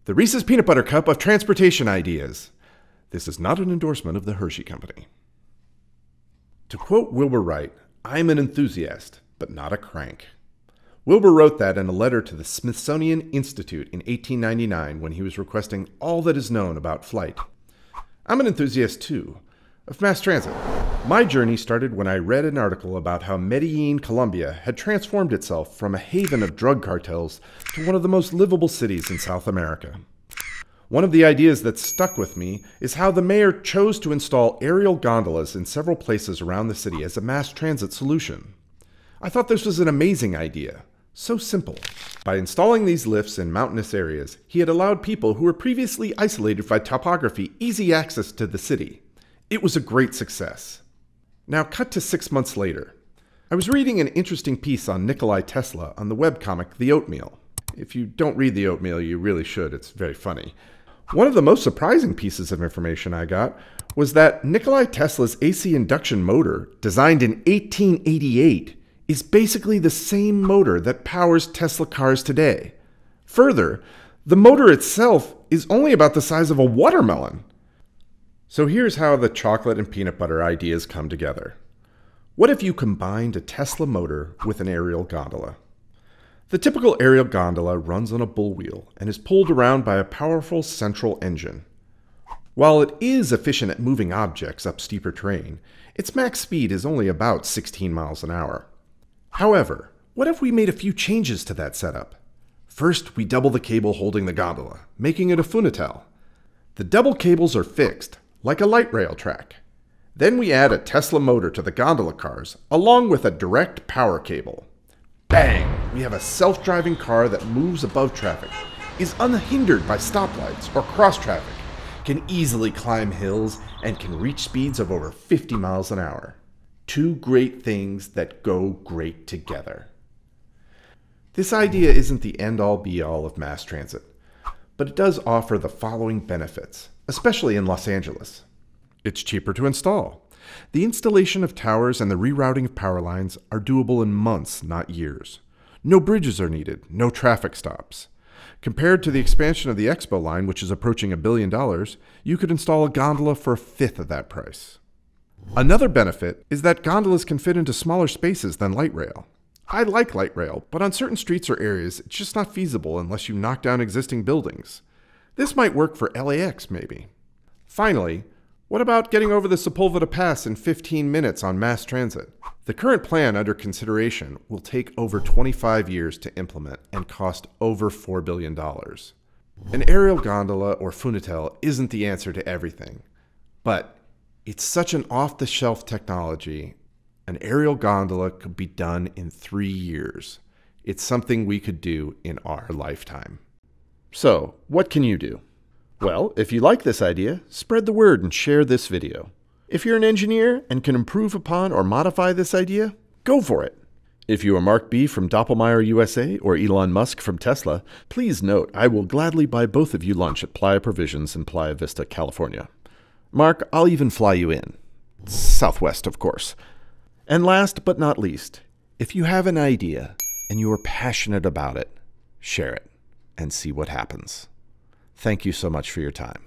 The Reese's Peanut Butter Cup of transportation ideas. This is not an endorsement of the Hershey Company. To quote Wilbur Wright, I'm an enthusiast, but not a crank. Wilbur wrote that in a letter to the Smithsonian Institute in 1899 when he was requesting all that is known about flight. I'm an enthusiast, too, of mass transit. My journey started when I read an article about how Medellin, Colombia had transformed itself from a haven of drug cartels to one of the most livable cities in South America. One of the ideas that stuck with me is how the mayor chose to install aerial gondolas in several places around the city as a mass transit solution. I thought this was an amazing idea. So simple. By installing these lifts in mountainous areas, he had allowed people who were previously isolated by topography easy access to the city. It was a great success. Now cut to 6 months later. I was reading an interesting piece on Nikolai Tesla on the webcomic The Oatmeal. If you don't read The Oatmeal, you really should. It's very funny. One of the most surprising pieces of information I got was that Nikolai Tesla's AC induction motor, designed in 1888, is basically the same motor that powers Tesla cars today. Further, the motor itself is only about the size of a watermelon. So here's how the chocolate and peanut butter ideas come together. What if you combined a Tesla motor with an aerial gondola? The typical aerial gondola runs on a bull wheel and is pulled around by a powerful central engine. While it is efficient at moving objects up steeper terrain, its max speed is only about 16 miles an hour. However, what if we made a few changes to that setup? First, we double the cable holding the gondola, making it a Funitel. The double cables are fixed, like a light rail track. Then we add a Tesla motor to the gondola cars, along with a direct power cable. Bang! We have a self-driving car that moves above traffic, is unhindered by stoplights or cross traffic, can easily climb hills, and can reach speeds of over 50 miles an hour. Two great things that go great together. This idea isn't the end-all be-all of mass transit, but it does offer the following benefits, especially in Los Angeles. It's cheaper to install. The installation of towers and the rerouting of power lines are doable in months, not years. No bridges are needed, no traffic stops. Compared to the expansion of the Expo line, which is approaching $1 billion, you could install a gondola for a fifth of that price. Another benefit is that gondolas can fit into smaller spaces than light rail. I like light rail, but on certain streets or areas, it's just not feasible unless you knock down existing buildings. This might work for LAX, maybe. Finally, what about getting over the Sepulveda Pass in 15 minutes on mass transit? The current plan under consideration will take over 25 years to implement and cost over $4 billion. An aerial gondola or Funitel isn't the answer to everything, but it's such an off-the-shelf technology. An aerial gondola could be done in 3 years. It's something we could do in our lifetime. So, what can you do? Well, if you like this idea, spread the word and share this video. If you're an engineer and can improve upon or modify this idea, go for it. If you are Mark B. from Doppelmayr USA or Elon Musk from Tesla, please note I will gladly buy both of you lunch at Playa Provisions in Playa Vista, California. Mark, I'll even fly you in. Southwest, of course. And last but not least, if you have an idea and you are passionate about it, share it and see what happens. Thank you so much for your time.